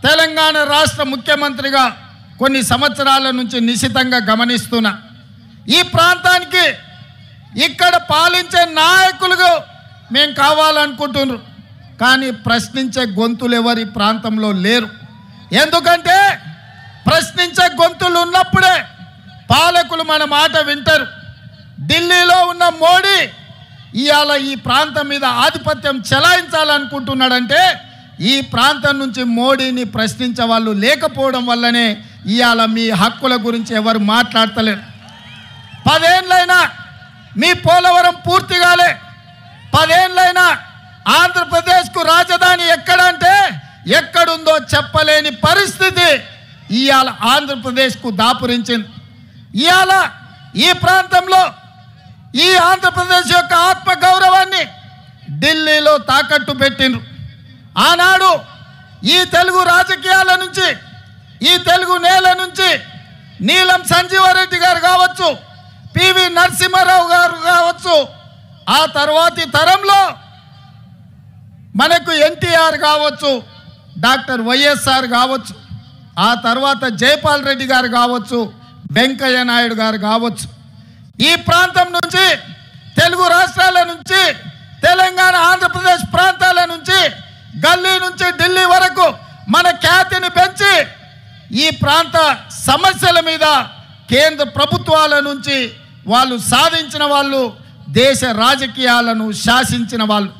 తెలంగాణ రాష్ట్ర ముఖ్యమంత్రిగా కొన్ని సంవత్సరాల నుంచి నిశితంగా గమనిస్తున్నా. ఈ ప్రాంతానికి ఇక్కడ పాలించే నాయకులుగా మేము కావాలనుకుంటున్నారు. కానీ ప్రశ్నించే గొంతులు ఎవరి ప్రాంతంలో లేరు. ఎందుకంటే ప్రశ్నించే గొంతులు ఉన్నప్పుడే పాలకులు మన మాట వింటారు. ఢిల్లీలో ఉన్న మోడీ ఇవాళ ఈ ప్రాంతం మీద ఆధిపత్యం చెలాయించాలనుకుంటున్నాడంటే ఈ ప్రాంతం నుంచి మోడీని ప్రశ్నించే వాళ్ళు లేకపోవడం వల్లనే ఇవాళ మీ హక్కుల గురించి ఎవరు మాట్లాడతలేరు. 10 ఏళ్ళైనా మీ పోలవరం పూర్తి కాలే. 10 ఏళ్ళైనా ఆంధ్రప్రదేశ్కు రాజధాని ఎక్కడంటే ఎక్కడుందో చెప్పలేని పరిస్థితి ఇవాళ ఆంధ్రప్రదేశ్కు దాపురించింది. ఇవాళ ఈ ప్రాంతంలో ఈ ఆంధ్రప్రదేశ్ యొక్క ఆత్మగౌరవాన్ని ఢిల్లీలో తాకట్టు పెట్టిండ్రు. ఆనాడు ఈ తెలుగు రాజకీయాల నుంచి, ఈ తెలుగు నేల నుంచి నీలం సంజీవారెడ్డి గారు కావచ్చు, పివి నరసింహారావు గారు కావచ్చు, ఆ తర్వాతి తరంలో మనకు ఎన్టీఆర్ కావచ్చు, డాక్టర్ వైఎస్ఆర్ కావచ్చు, ఆ తర్వాత జైపాల్ రెడ్డి గారు కావచ్చు, వెంకయ్య నాయుడు గారు కావచ్చు, ఈ ప్రాంతం నుంచి తెలుగు రాష్ట్రాల నుంచి తెలంగాణ ఆంధ్రప్రదేశ్ ప్రాంతాల నుంచి గల్లీ నుంచి ఢిల్లీ వరకు మన ఖ్యాతిని పెంచి ఈ ప్రాంత సమస్యల మీద కేంద్ర ప్రభుత్వాల నుంచి వాళ్ళు సాధించిన వాళ్ళు, దేశ రాజకీయాలను శాసించిన వాళ్ళు.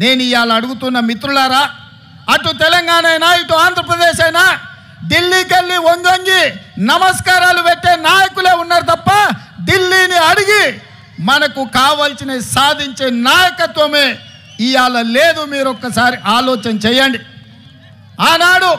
నేను ఇవాళ అడుగుతున్న మిత్రులారా, అటు తెలంగాణ అయినా ఇటు ఆంధ్రప్రదేశ్ అయినా ఢిల్లీకి వెళ్ళి వంగి నమస్కారాలు పెట్టే నాయకులే ఉన్నారు తప్ప ఢిల్లీని అడిగి మనకు కావాల్సిన సాధించే నాయకత్వమే ఇవాళ లేదు. మీరు ఒక్కసారి ఆలోచన చేయండి. ఆనాడు